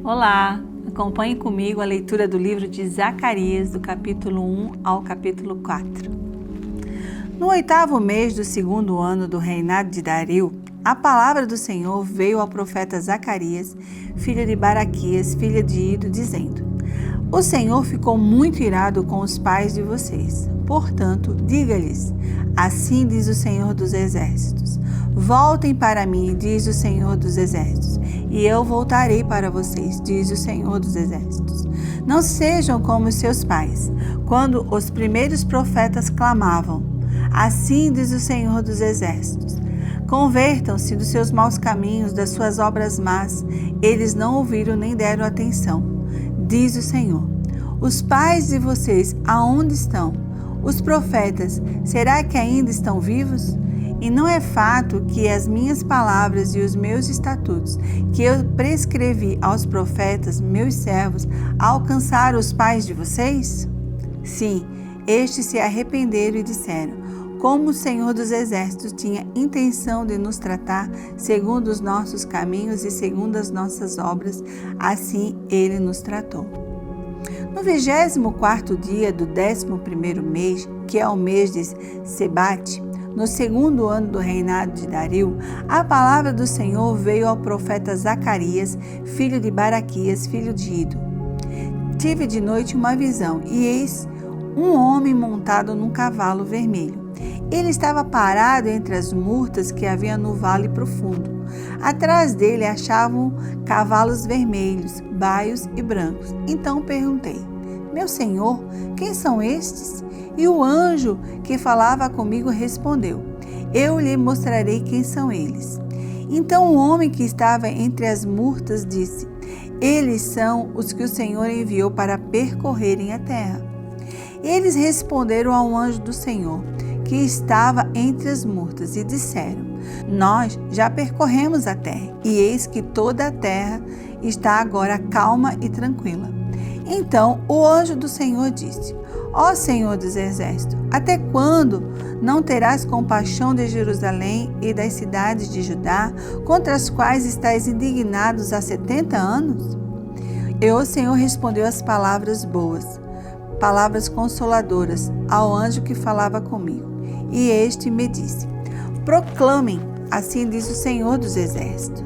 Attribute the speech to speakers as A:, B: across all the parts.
A: Olá, acompanhe comigo a leitura do livro de Zacarias, do capítulo 1 ao capítulo 4. No 8º mês do 2º ano do reinado de Dario, a palavra do Senhor veio ao profeta Zacarias, filho de Baraquias, filho de Ido, dizendo: O Senhor ficou muito irado com os pais de vocês. Portanto, diga-lhes: assim diz o Senhor dos Exércitos. Voltem para mim, diz o Senhor dos Exércitos, e eu voltarei para vocês, diz o Senhor dos Exércitos. Não sejam como seus pais, quando os primeiros profetas clamavam: assim diz o Senhor dos Exércitos. Convertam-se dos seus maus caminhos, das suas obras más. Eles não ouviram nem deram atenção, diz o Senhor. Os pais de vocês, aonde estão? Os profetas, será que ainda estão vivos? E não é fato que as minhas palavras e os meus estatutos, que eu prescrevi aos profetas, meus servos, alcançaram os pais de vocês? Sim, estes se arrependeram e disseram: como o Senhor dos Exércitos tinha intenção de nos tratar segundo os nossos caminhos e segundo as nossas obras, assim ele nos tratou. No 24º dia do 11º mês, que é o mês de Sebate, no 2º ano do reinado de Dario, a palavra do Senhor veio ao profeta Zacarias, filho de Baraquias, filho de Ido. Tive de noite uma visão, e eis um homem montado num cavalo vermelho. Ele estava parado entre as murtas que havia no vale profundo. Atrás dele achavam cavalos vermelhos, baios e brancos. Então perguntei: meu senhor, quem são estes? E o anjo que falava comigo respondeu: eu lhe mostrarei quem são eles. Então o homem que estava entre as murtas disse: eles são os que o Senhor enviou para percorrerem a terra. Eles responderam ao anjo do Senhor, que estava entre as murtas, e disseram: nós já percorremos a terra, e eis que toda a terra está agora calma e tranquila. Então o anjo do Senhor disse: ó Senhor dos Exércitos, até quando não terás compaixão de Jerusalém e das cidades de Judá, contra as quais estáis indignados há 70 anos? E o Senhor respondeu as palavras boas, palavras consoladoras, ao anjo que falava comigo. E este me disse: proclamem, assim diz o Senhor dos Exércitos.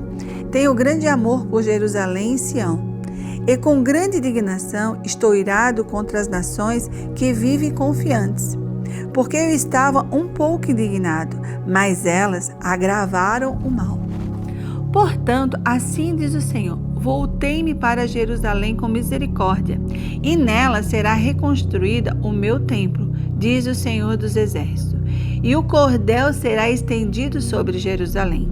A: Tenho grande amor por Jerusalém e Sião, e com grande indignação estou irado contra as nações que vivem confiantes, porque eu estava um pouco indignado, mas elas agravaram o mal. Portanto, assim diz o Senhor: voltei-me para Jerusalém com misericórdia, e nela será reconstruída o meu templo, diz o Senhor dos Exércitos, e o cordel será estendido sobre Jerusalém.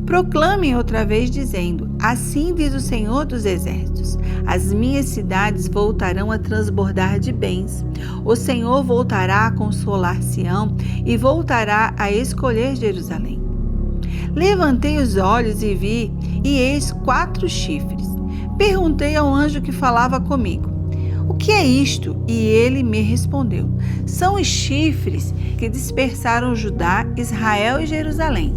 A: Proclamem outra vez, dizendo: assim diz o Senhor dos Exércitos, as minhas cidades voltarão a transbordar de bens. O Senhor voltará a consolar Sião e voltará a escolher Jerusalém. Levantei os olhos e vi, e eis 4 chifres. Perguntei ao anjo que falava comigo: o que é isto? E ele me respondeu: são os chifres que dispersaram Judá, Israel e Jerusalém.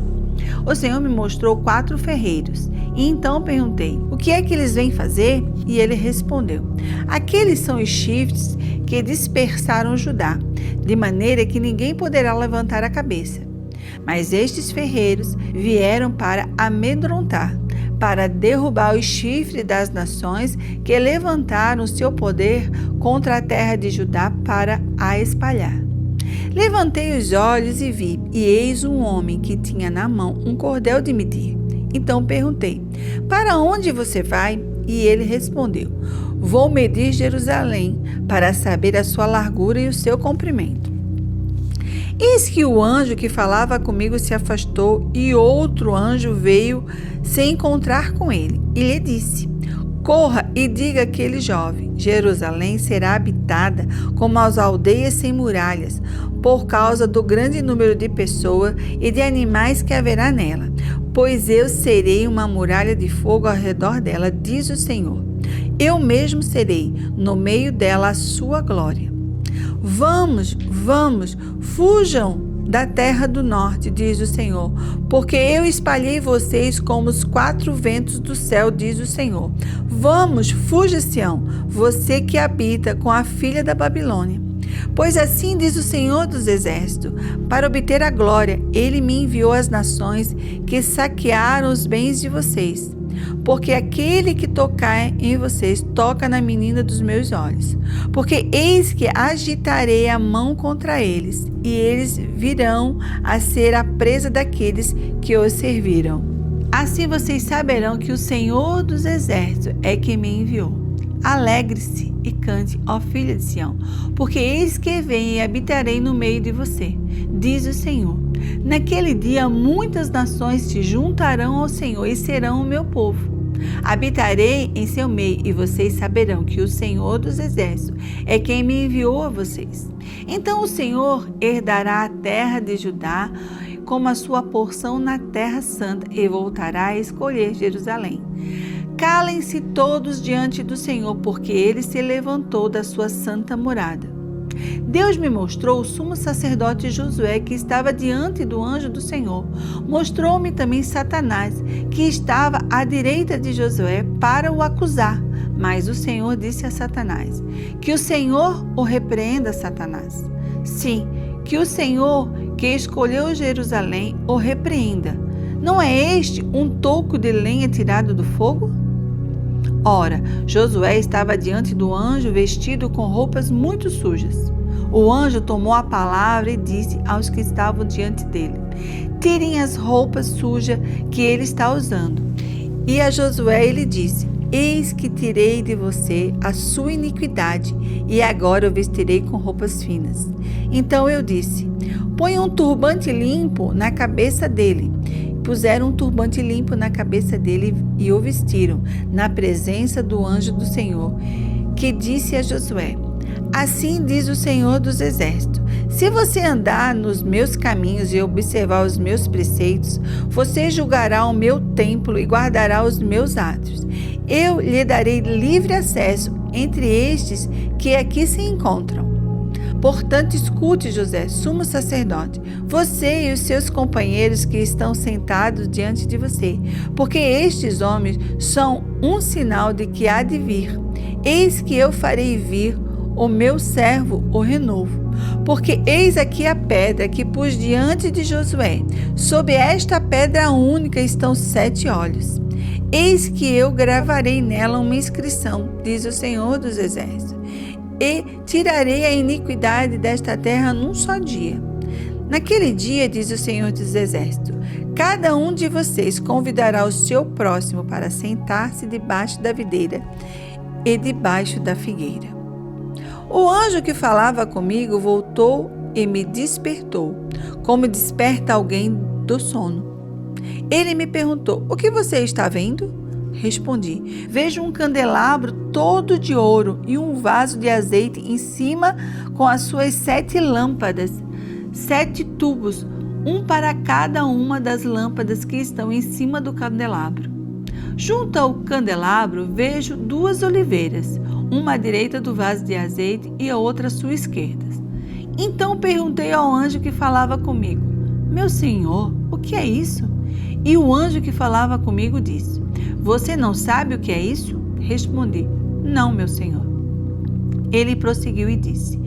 A: O Senhor me mostrou 4 ferreiros, e então perguntei: o que é que eles vêm fazer? E ele respondeu: aqueles são os chifres que dispersaram Judá, de maneira que ninguém poderá levantar a cabeça. Mas estes ferreiros vieram para amedrontar, para derrubar os chifres das nações que levantaram o seu poder contra a terra de Judá para a espalhar. Levantei os olhos e vi, e eis um homem que tinha na mão um cordel de medir. Então perguntei: para onde você vai? E ele respondeu: vou medir Jerusalém, para saber a sua largura e o seu comprimento. Eis que o anjo que falava comigo se afastou, e outro anjo veio se encontrar com ele, e lhe disse: corra e diga àquele jovem: Jerusalém será habitada como as aldeias sem muralhas, por causa do grande número de pessoas e de animais que haverá nela. Pois eu serei uma muralha de fogo ao redor dela, diz o Senhor. Eu mesmo serei no meio dela a sua glória. Vamos, fujam da terra do norte, diz o Senhor, porque eu espalhei vocês como os 4 ventos do céu, diz o Senhor. Vamos, fuja, Sião, você que habita com a filha da Babilônia. Pois assim diz o Senhor dos Exércitos, para obter a glória, ele me enviou às nações que saquearam os bens de vocês. Porque aquele que tocar em vocês, toca na menina dos meus olhos. Porque eis que agitarei a mão contra eles, e eles virão a ser a presa daqueles que os serviram. Assim vocês saberão que o Senhor dos Exércitos é quem me enviou. Alegre-se e cante, ó filha de Sião, porque eis que vem e habitarei no meio de você, diz o Senhor. Naquele dia muitas nações se juntarão ao Senhor e serão o meu povo. Habitarei em seu meio e vocês saberão que o Senhor dos Exércitos é quem me enviou a vocês. Então o Senhor herdará a terra de Judá como a sua porção na terra santa e voltará a escolher Jerusalém. Calem-se todos diante do Senhor, porque ele se levantou da sua santa morada. Deus me mostrou o sumo sacerdote Josué, que estava diante do anjo do Senhor. Mostrou-me também Satanás, que estava à direita de Josué, para o acusar. Mas o Senhor disse a Satanás: que o Senhor o repreenda, Satanás. Sim, que o Senhor, que escolheu Jerusalém, o repreenda. Não é este um toco de lenha tirado do fogo? Ora, Josué estava diante do anjo vestido com roupas muito sujas. O anjo tomou a palavra e disse aos que estavam diante dele: tirem as roupas sujas que ele está usando. E a Josué ele disse: eis que tirei de você a sua iniquidade, e agora o vestirei com roupas finas. Então eu disse: põe um turbante limpo na cabeça dele. Puseram um turbante limpo na cabeça dele e o vestiram, na presença do anjo do Senhor, que disse a Josué: assim diz o Senhor dos Exércitos: se você andar nos meus caminhos e observar os meus preceitos, você julgará o meu templo e guardará os meus átrios. Eu lhe darei livre acesso entre estes que aqui se encontram. Portanto, escute, José, sumo sacerdote, você e os seus companheiros que estão sentados diante de você, porque estes homens são um sinal de que há de vir. Eis que eu farei vir o meu servo, o renovo. Porque eis aqui a pedra que pus diante de Josué. Sob esta pedra única estão 7 olhos. Eis que eu gravarei nela uma inscrição, diz o Senhor dos Exércitos, e tirarei a iniquidade desta terra num só dia. Naquele dia, diz o Senhor dos Exércitos, cada um de vocês convidará o seu próximo para sentar-se debaixo da videira e debaixo da figueira. O anjo que falava comigo voltou e me despertou, como desperta alguém do sono. Ele me perguntou: o que você está vendo? Respondi: vejo um candelabro todo de ouro e um vaso de azeite em cima com as suas 7 lâmpadas, 7 tubos, um para cada uma das lâmpadas que estão em cima do candelabro. Junto ao candelabro vejo 2 oliveiras, uma à direita do vaso de azeite e a outra à sua esquerda. Então perguntei ao anjo que falava comigo: meu senhor, o que é isso? E o anjo que falava comigo disse: você não sabe o que é isso? Respondi: não, meu senhor. Ele prosseguiu e disse: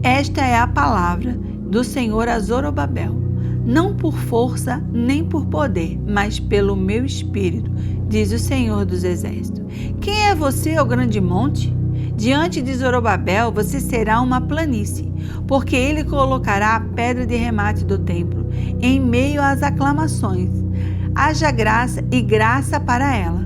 A: esta é a palavra do Senhor a Zorobabel, não por força nem por poder, mas pelo meu espírito, diz o Senhor dos Exércitos. Quem é você, ó grande monte? Diante de Zorobabel você será uma planície, porque ele colocará a pedra de remate do templo em meio às aclamações. Haja graça e graça para ela.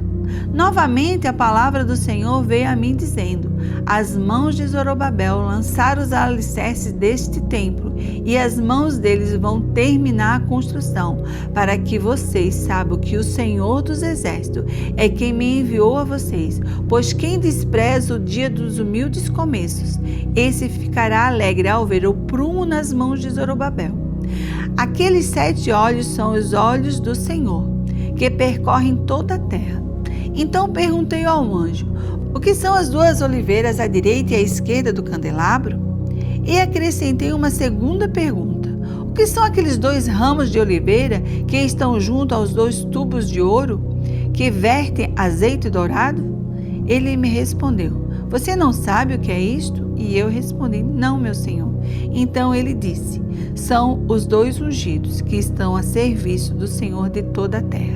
A: Novamente a palavra do Senhor veio a mim dizendo: as mãos de Zorobabel lançaram os alicerces deste templo e as mãos deles vão terminar a construção, para que vocês saibam que o Senhor dos Exércitos é quem me enviou a vocês. Pois quem despreza o dia dos humildes começos, esse ficará alegre ao ver o prumo nas mãos de Zorobabel. Aqueles 7 olhos são os olhos do Senhor, que percorrem toda a terra. Então perguntei ao anjo: o que são as 2 oliveiras à direita e à esquerda do candelabro? E acrescentei uma segunda pergunta: que são aqueles 2 ramos de oliveira que estão junto aos 2 tubos de ouro que vertem azeite dourado? Ele me respondeu: você não sabe o que é isto? E eu respondi: não, meu senhor. Então ele disse: são os 2 ungidos que estão a serviço do Senhor de toda a terra.